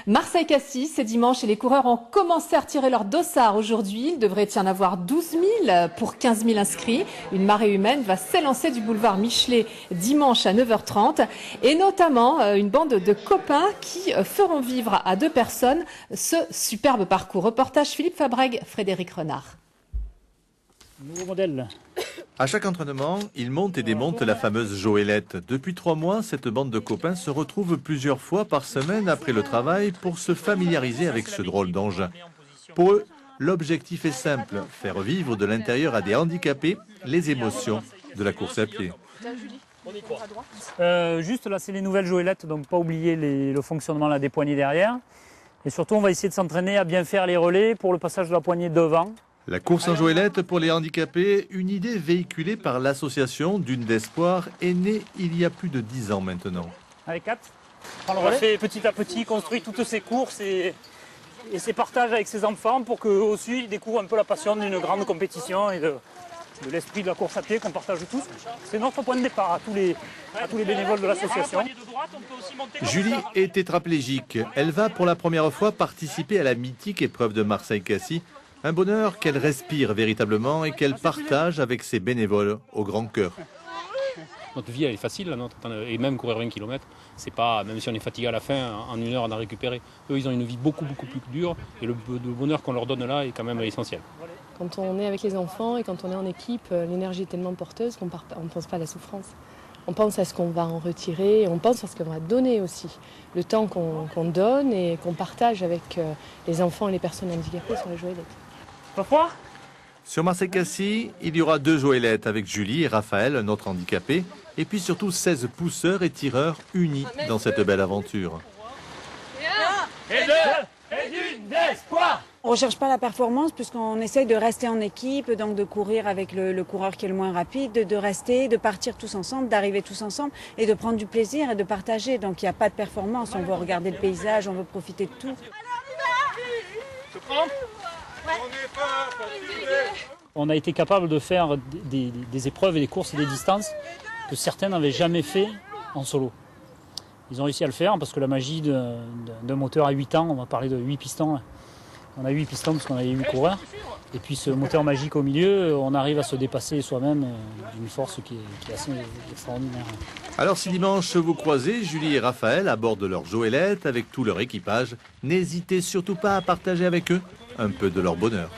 Marseille-Cassis, c'est dimanche et les coureurs ont commencé à retirer leur dossard aujourd'hui. Il devrait y en avoir 12 000 pour 15 000 inscrits. Une marée humaine va s'élancer du boulevard Michelet dimanche à 9h30 et notamment une bande de copains qui feront vivre à 2 personnes ce superbe parcours. Reportage Philippe Fabrègue, Frédéric Renard. Nouveau modèle. À chaque entraînement, ils montent et démontent la fameuse Joëlette. Depuis 3 mois, cette bande de copains se retrouve plusieurs fois par semaine après le travail pour se familiariser avec ce drôle d'engin. Pour eux, l'objectif est simple, faire vivre de l'intérieur à des handicapés les émotions de la course à pied. Juste là, c'est les nouvelles Joëlettes, donc pas oublier le fonctionnement là, des poignées derrière. Et surtout, on va essayer de s'entraîner à bien faire les relais pour le passage de la poignée devant. La course en Joëlette pour les handicapés, une idée véhiculée par l'association Dune d'Espoir est née il y a plus de 10 ans maintenant. Avec 4. On a fait petit à petit, construit toutes ces courses et ces partages avec ses enfants pour qu'eux aussi ils découvrent un peu la passion d'une grande compétition et de l'esprit de la course à pied qu'on partage tous. C'est notre point de départ à tous les bénévoles de l'association. Julie est tétraplégique. Elle va pour la première fois participer à la mythique épreuve de Marseille-Cassis. Un bonheur qu'elle respire véritablement et qu'elle partage avec ses bénévoles au grand cœur. Notre vie elle est facile, la nôtre, et même courir 20 km, c'est pas, même si on est fatigué à la fin, en 1 heure on a récupéré. Eux ils ont une vie beaucoup plus dure et le bonheur qu'on leur donne là est quand même essentiel. Quand on est avec les enfants et quand on est en équipe, l'énergie est tellement porteuse qu'on ne pense pas à la souffrance. On pense à ce qu'on va en retirer, on pense à ce qu'on va donner aussi. Le temps qu'on donne et qu'on partage avec les enfants et les personnes handicapées sur les Joëlettes. Pas froid ? Sur Marseille-Cassis, il y aura 2 Joëlettes avec Julie et Raphaël, un autre handicapé, et puis surtout 16 pousseurs et tireurs unis dans cette belle aventure. Et Dune d'Espoir. On ne recherche pas la performance puisqu'on essaye de rester en équipe, donc de courir avec le coureur qui est le moins rapide, de rester, de partir tous ensemble, d'arriver tous ensemble et de prendre du plaisir et de partager. Donc il n'y a pas de performance, on veut regarder le paysage, on veut profiter de tout. Je prends ? On a été capable de faire des épreuves et des courses et des distances que certains n'avaient jamais fait en solo. Ils ont réussi à le faire parce que la magie d'un moteur à 8 ans, on va parler de 8 pistons. On a 8 pistons parce qu'on avait 8 coureurs. Et puis ce moteur magique au milieu, on arrive à se dépasser soi-même d'une force qui est assez extraordinaire. Alors si dimanche vous croisez Julie et Raphaël à bord de leur Joëlette avec tout leur équipage, n'hésitez surtout pas à partager avec eux un peu de leur bonheur.